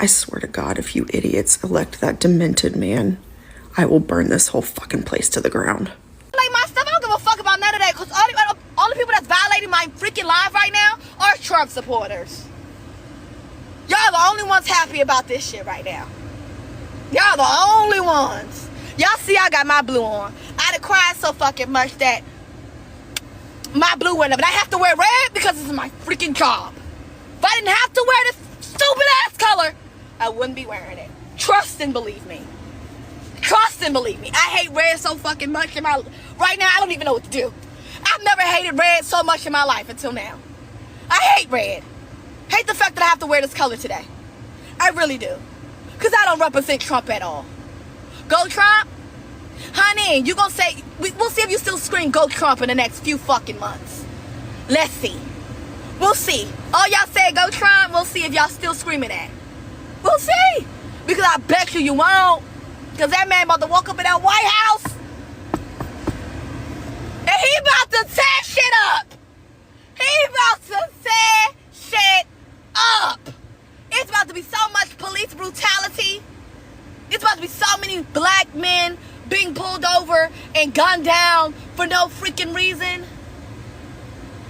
I swear to God, if you idiots elect that demented man, I will burn this whole fucking place to the ground. Like my stuff, I don't give a fuck about none of that, because all the people that's violating my freaking life right now are Trump supporters. Y'all the only ones happy about this shit right now. Y'all the only ones. Y'all see I got my blue on. I done cried so fucking much that my blue went up. And I have to wear red because this is my freaking job. If I didn't have to wear this stupid ass color, I wouldn't be wearing it. Trust and believe me. Trust and believe me. I hate red so fucking much in my... Right now, I don't even know what to do. I've never hated red so much in my life until now. I hate red. Hate the fact that I have to wear this color today. I really do. Because I don't represent Trump at all. Go Trump? Honey, you gonna say... We'll see if you still scream go Trump in the next few fucking months. Let's see. We'll see. All y'all say go Trump, we'll see if y'all still screaming that. We'll see. Because I bet you won't. Because that man about to walk up in that White House. And he about to tear shit up. He about to tear shit up. It's about to be so much police brutality. It's about to be so many black men being pulled over and gunned down for no freaking reason.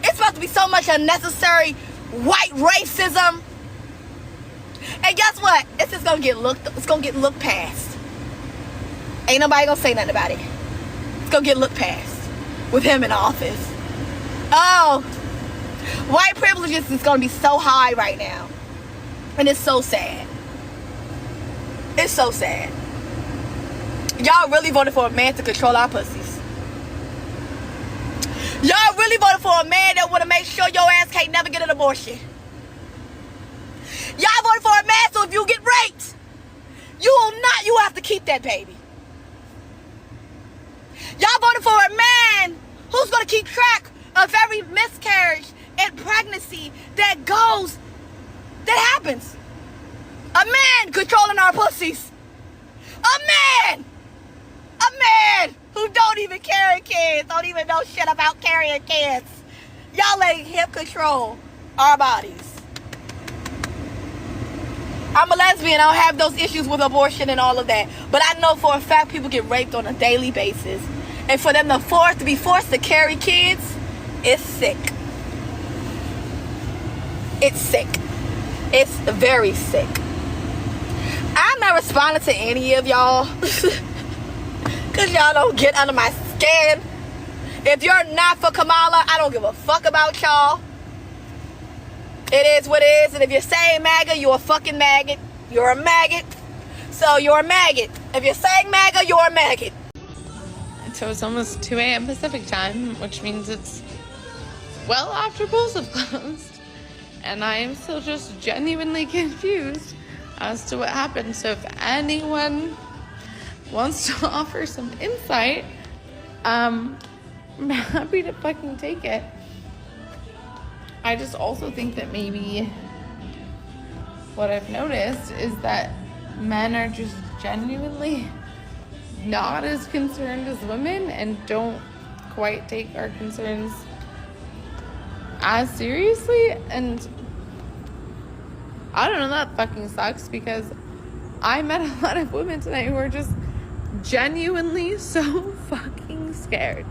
It's about to be so much unnecessary white racism. And guess what? It's just gonna get looked past. Ain't nobody gonna say nothing about it. It's gonna get looked past with him in office. Oh, white privilege is gonna be so high right now. And it's so sad. It's so sad. Y'all really voted for a man to control our pussies. Y'all really voted for a man that wanna make sure your ass can't never get an abortion. Y'all voted for a man so if you get raped, you have to keep that baby. Y'all voted for a man who's going to keep track of every miscarriage and pregnancy that happens. A man controlling our pussies. A man who don't even carry kids, don't even know shit about carrying kids. Y'all letting him control our bodies. I'm a lesbian, I don't have those issues with abortion and all of that. But I know for a fact people get raped on a daily basis. And for them to be forced to carry kids, it's sick. It's sick. It's very sick. I'm not responding to any of y'all. Because y'all don't get under my skin. If you're not for Kamala, I don't give a fuck about y'all. It is what it is. And if you're saying MAGA, you're a fucking maggot. You're a maggot. So you're a maggot. If you're saying MAGA, you're a maggot. So it's almost 2 a.m. Pacific time, which means it's well after polls have closed. And I am still just genuinely confused as to what happened. So if anyone wants to offer some insight, I'm happy to fucking take it. I just also think that maybe what I've noticed is that men are just genuinely not as concerned as women and don't quite take our concerns as seriously. And I don't know, that fucking sucks, because I met a lot of women tonight who are just genuinely so fucking scared.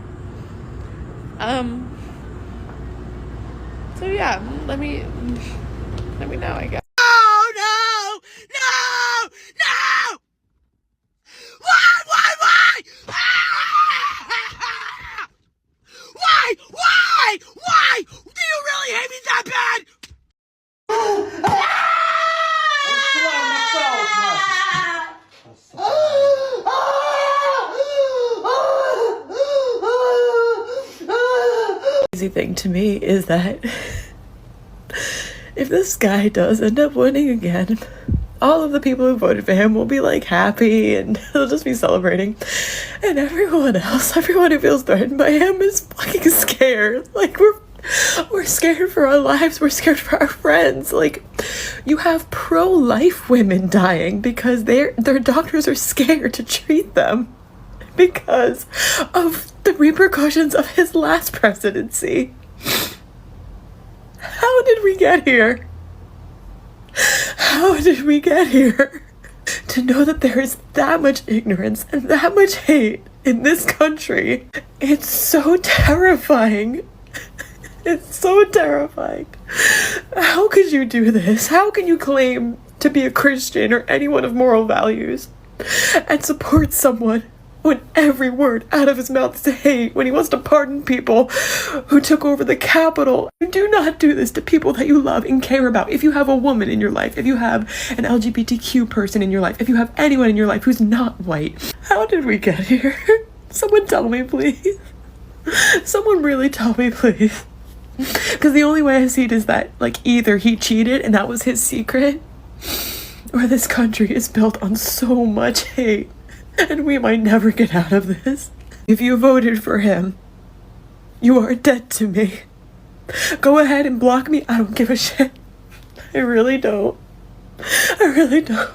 So yeah, let me know, I guess. Oh no! No! No! Why? Why? Do you really hate me that bad? Crazy thing to me is that if this guy does end up winning again, all of the people who voted for him will be like happy and they'll just be celebrating, and everyone who feels threatened by him is fucking scared. Like we're scared for our lives, we're scared for our friends. Like, you have pro-life women dying because their doctors are scared to treat them because of the repercussions of his last presidency. How did we get here? How did we get here? To know that there is that much ignorance and that much hate in this country, it's so terrifying. It's so terrifying. How could you do this? How can you claim to be a Christian or anyone of moral values and support someone when every word out of his mouth is hate, when he wants to pardon people who took over the Capitol? You do not do this to people that you love and care about. If you have a woman in your life, if you have an LGBTQ person in your life, if you have anyone in your life who's not white, how did we get here? Someone tell me, please. Someone really tell me, please. Because the only way I see it is that, like, either he cheated and that was his secret, or this country is built on so much hate, and we might never get out of this. If you voted for him, you are dead to me. Go ahead and block me. I don't give a shit. I really don't. I really don't.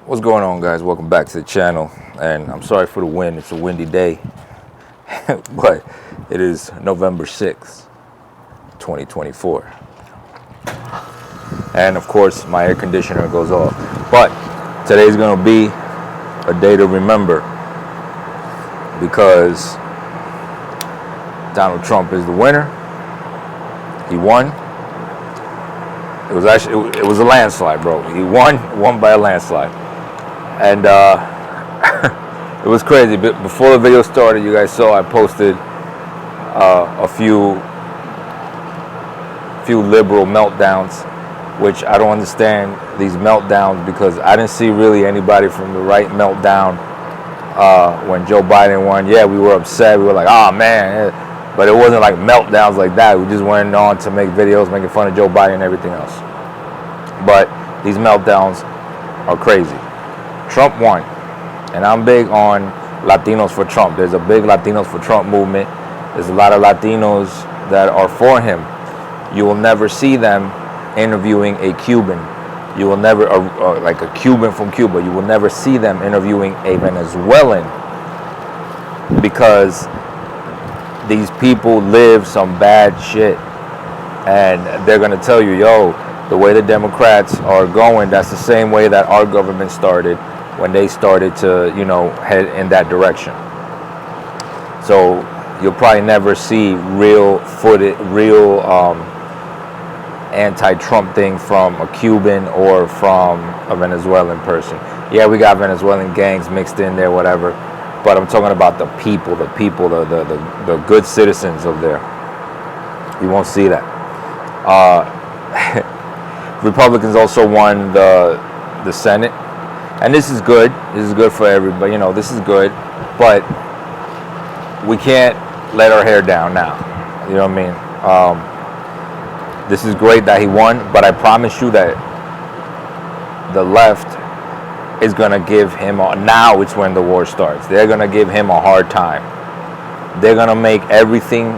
What's going on, guys? Welcome back to the channel. And I'm sorry for the wind. It's a windy day. But it is November 6th, 2024. And of course, my air conditioner goes off. But today's going to be a day to remember, because Donald Trump is the winner. He won. It was a landslide, bro. He won by a landslide. And it was crazy. But before the video started, you guys saw I posted a few liberal meltdowns, which I don't understand these meltdowns, because I didn't see really anybody from the right meltdown when Joe Biden won. Yeah, we were upset. We were like, oh man. But it wasn't like meltdowns like that. We just went on to make videos making fun of Joe Biden and everything else. But these meltdowns are crazy. Trump won. And I'm big on Latinos for Trump. There's a big Latinos for Trump movement. There's a lot of Latinos that are for him. You will never see them interviewing a Cuban. You will never, like a Cuban from Cuba, you will never see them interviewing a Venezuelan, because these people live some bad shit. And they're going to tell you, yo, the way the Democrats are going, that's the same way that our government started when they started to, head in that direction. So you'll probably never see real anti-Trump thing from a Cuban or from a Venezuelan person. Yeah, we got Venezuelan gangs mixed in there, whatever. But I'm talking about the people, the good citizens of there. You won't see that. Republicans also won the Senate. And this is good. This is good for everybody. This is good. But we can't let our hair down now. You know what I mean? This is great that he won, but I promise you that the left is going to give him, now it's when the war starts, they're going to give him a hard time. They're going to make everything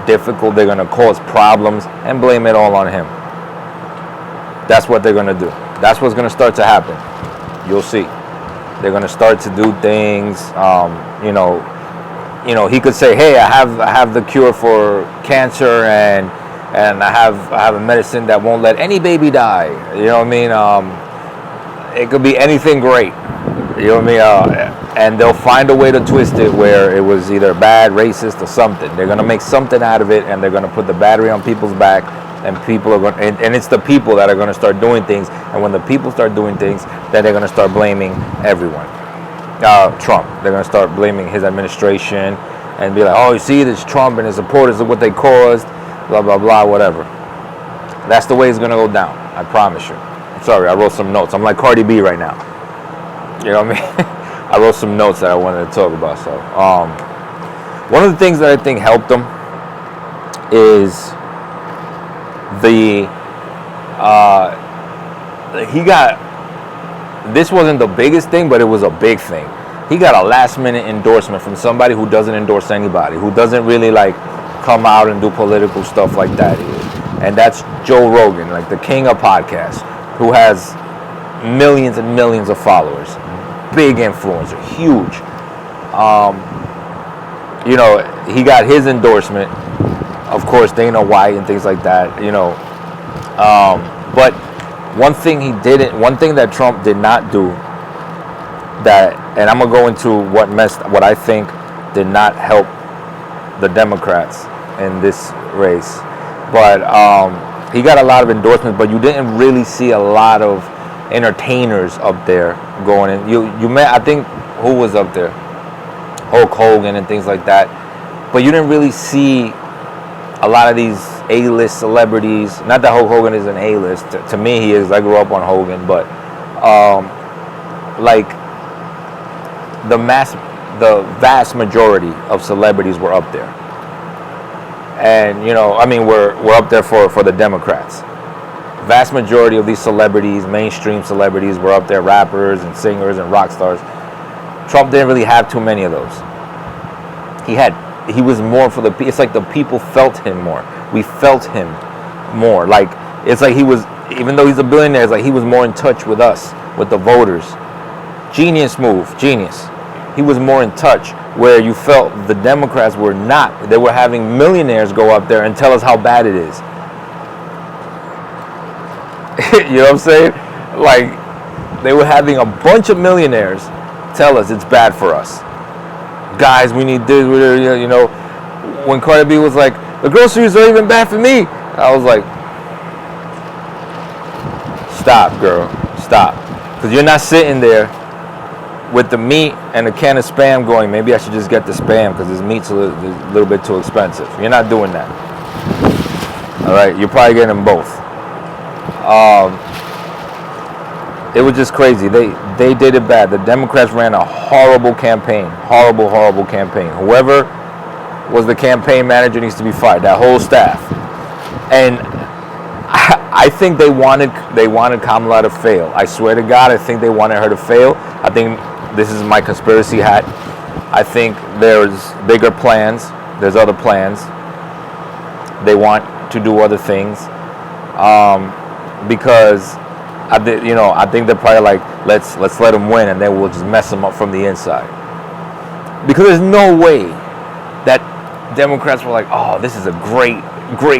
difficult. They're going to cause problems and blame it all on him. That's what they're going to do. That's what's going to start to happen. You'll see. They're going to start to do things, he could say, hey, I have the cure for cancer, and I have a medicine that won't let any baby die. You know what I mean? It could be anything great. You know what I mean? And they'll find a way to twist it where it was either bad, racist, or something. They're gonna make something out of it, and they're gonna put the battery on people's back, and people are going. And it's the people that are gonna start doing things. And when the people start doing things, then they're gonna start blaming everyone. Trump. They're gonna start blaming his administration and be like, oh, you see, this Trump and his supporters of what they caused. Blah, blah, blah, whatever. That's the way it's going to go down. I promise you. I'm sorry, I wrote some notes. I'm like Cardi B right now. You know what I mean? I wrote some notes that I wanted to talk about. So, one of the things that I think helped him is this wasn't the biggest thing, but it was a big thing. He got a last minute endorsement from somebody who doesn't endorse anybody, who doesn't really come out and do political stuff like that. And that's Joe Rogan, like the king of podcasts, who has millions and millions of followers, big influencer, huge. He got his endorsement, of course, Dana White and things like that, But one thing that Trump did not do, and I'm gonna go into what I think did not help the Democrats in this race. But he got a lot of endorsements, but you didn't really see a lot of entertainers up there going in. You met, I think, who was up there? Hulk Hogan and things like that. But you didn't really see a lot of these A-list celebrities. Not that Hulk Hogan is an A-list. To me, he is. I grew up on Hogan, but like the vast majority of celebrities were up there. And we're up there for the Democrats. Vast majority of these celebrities, mainstream celebrities, were up there, rappers and singers and rock stars. Trump didn't really have too many of those. He was more for it's like the people felt him more. We felt him more. Like, it's like he was, even though he's a billionaire, it's like he was more in touch with us, with the voters. Genius move, genius. He was more in touch, where you felt the Democrats were not. They were having millionaires go up there and tell us how bad it is. You know what I'm saying? Like, they were having a bunch of millionaires tell us it's bad for us. Guys, we need this. When Cardi B was like, the groceries are even bad for me, I was like, stop, girl, stop. Because you're not sitting there with the meat and a can of Spam going, maybe I should just get the Spam because this meat's a little bit too expensive. You're not doing that. All right, you're probably getting them both. It was just crazy. They did it bad. The Democrats ran a horrible campaign. Horrible campaign. Whoever was the campaign manager needs to be fired. That whole staff. And I think they wanted Kamala to fail. I swear to God, I think they wanted her to fail. I think this is my conspiracy hat. I think there's bigger plans. There's other plans. They want to do other things. Because I think they're probably like, let's let them win, and then we'll just mess them up from the inside. Because there's no way that Democrats were like, oh, this is a great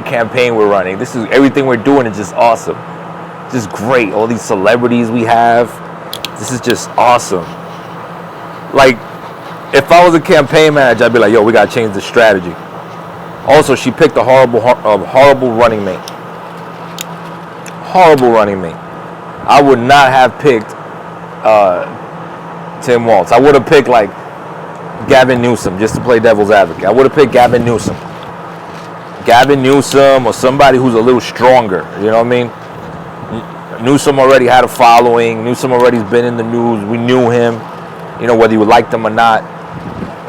campaign we're running. This is everything we're doing is just awesome, just great. All these celebrities we have, this is just awesome. Like, if I was a campaign manager, I'd be like, yo, we gotta change the strategy. Also, she picked a horrible running mate. Horrible running mate. I would not have picked Tim Walz. I would have picked like Gavin Newsom, just to play devil's advocate. I would have picked Gavin Newsom. Gavin Newsom, or somebody who's a little stronger. You know what I mean? Newsom already had a following. Newsom already's been in the news. We knew him, whether you liked him or not.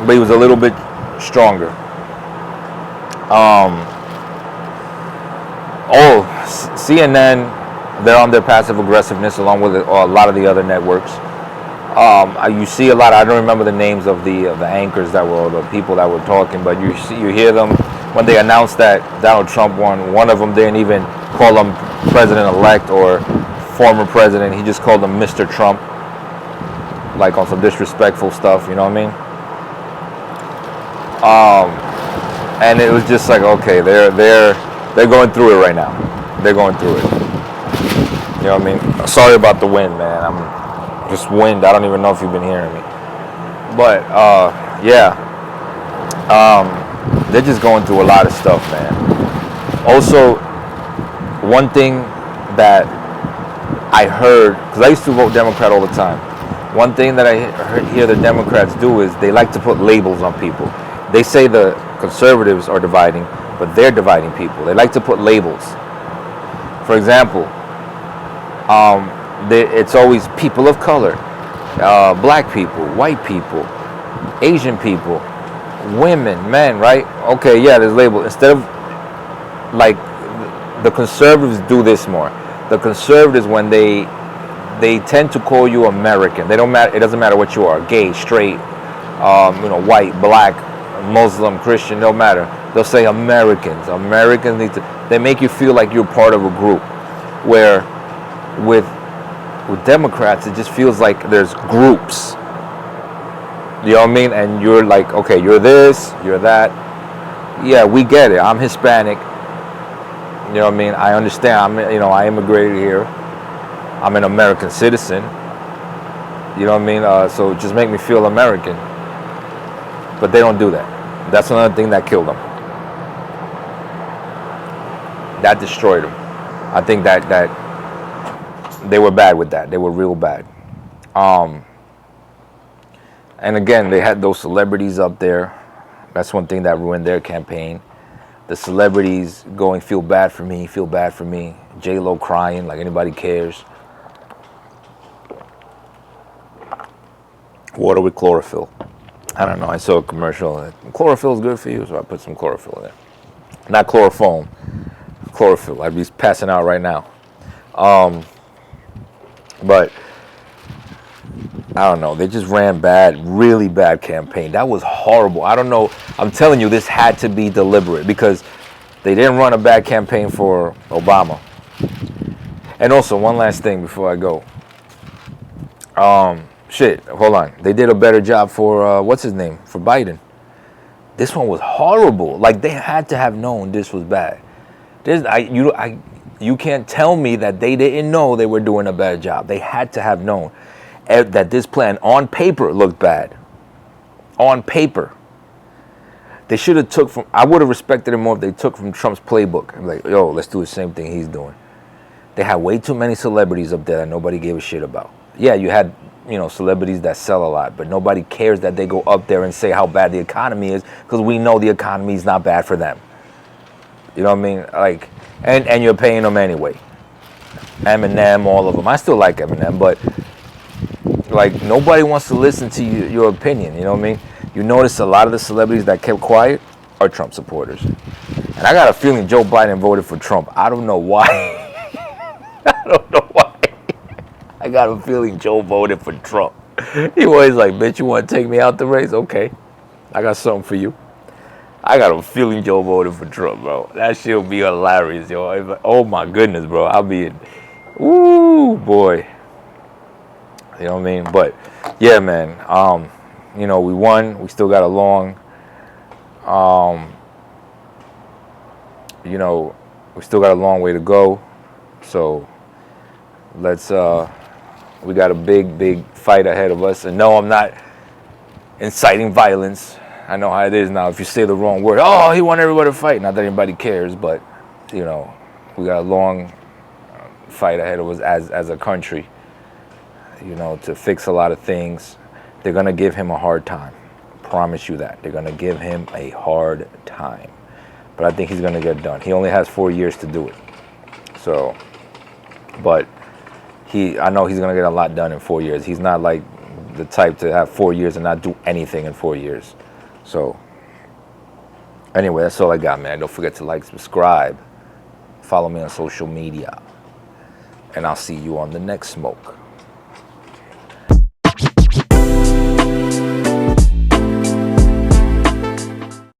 But he was a little bit stronger. CNN, they're on their passive aggressiveness along with a lot of the other networks. You see a lot. I don't remember the names of the anchors that were, the people that were talking, but you hear them when they announced that Donald Trump won. One of them didn't even call him president-elect or former president. He just called him Mr. Trump, like on some disrespectful stuff. You know what I mean? And it was just like, okay, they're going through it right now. They're going through it. You know what I mean? Sorry about the wind, man. I'm just wind. I don't even know if you've been hearing me. But yeah, they're just going through a lot of stuff, man. Also, one thing that I heard, because I used to vote Democrat all the time. One thing that I hear the Democrats do is they like to put labels on people. They say the conservatives are dividing, but they're dividing people. They like to put labels. For example, it's always people of color, black people, white people, Asian people, women, men, right? Okay, yeah, there's labels. Instead of, like, the conservatives do this more. The conservatives, when they tend to call you American. They don't matter. It doesn't matter what you are, gay, straight, white, black, Muslim, Christian, no matter. They'll say Americans. Americans need to. They make you feel like you're part of a group. Where with Democrats, it just feels like there's groups. You know what I mean? And you're like, okay, you're this, you're that. Yeah, we get it. I'm Hispanic. You know what I mean? I understand. I immigrated here. I'm an American citizen. You know what I mean? So just make me feel American. But they don't do that. That's another thing that killed them. That destroyed them. I think that they were bad with that. They were real bad. And again, they had those celebrities up there. That's one thing that ruined their campaign. The celebrities going, feel bad for me, feel bad for me. J-Lo crying like anybody cares. Water with chlorophyll. I don't know, I saw a commercial. Chlorophyll is good for you, so I put some chlorophyll in there. Not chloroform, chlorophyll. I'd be passing out right now. But I don't know. They just ran bad, really bad campaign. That was horrible. I don't know. I'm telling you, this had to be deliberate because they didn't run a bad campaign for Obama. And also, one last thing before I go. Hold on. They did a better job for, what's his name? For Biden. This one was horrible. Like, they had to have known this was bad. You can't tell me that they didn't know they were doing a bad job. They had to have known that this plan on paper looked bad. On paper. They should have took from, I would have respected it more if they took from Trump's playbook. I'm like, yo, let's do the same thing he's doing. They had way too many celebrities up there that nobody gave a shit about. Yeah, you had, celebrities that sell a lot, but nobody cares that they go up there and say how bad the economy is because we know the economy is not bad for them. You know what I mean? Like, and you're paying them anyway. Eminem, all of them. I still like Eminem, but like nobody wants to listen to your opinion. You know what I mean? You notice a lot of the celebrities that kept quiet are Trump supporters. And I got a feeling Joe Biden voted for Trump. I don't know why. I don't know why. I got a feeling Joe voted for Trump. He was like, bitch, you want to take me out the race? Okay. I got something for you. I got a feeling Joe voted for Trump, bro. That shit'll be hilarious, yo. Oh my goodness, bro. I'll be ooh, boy. You know what I mean? But yeah, man. We won. We still got a long. We still got a long way to go. So let's. We got a big fight ahead of us. And no, I'm not inciting violence. I know how it is now. If you say the wrong word, oh, he want everybody to fight. Not that anybody cares, but we got a long fight ahead of us as a country. To fix a lot of things. They're gonna give him a hard time. Promise you that. They're gonna give him a hard time. But I think he's gonna get done. He only has 4 years to do it. So, but I know he's gonna get a lot done in 4 years. He's not like the type to have 4 years and not do anything in 4 years. So, anyway, that's all I got, man. Don't forget to like, subscribe, follow me on social media, and I'll see you on the next smoke.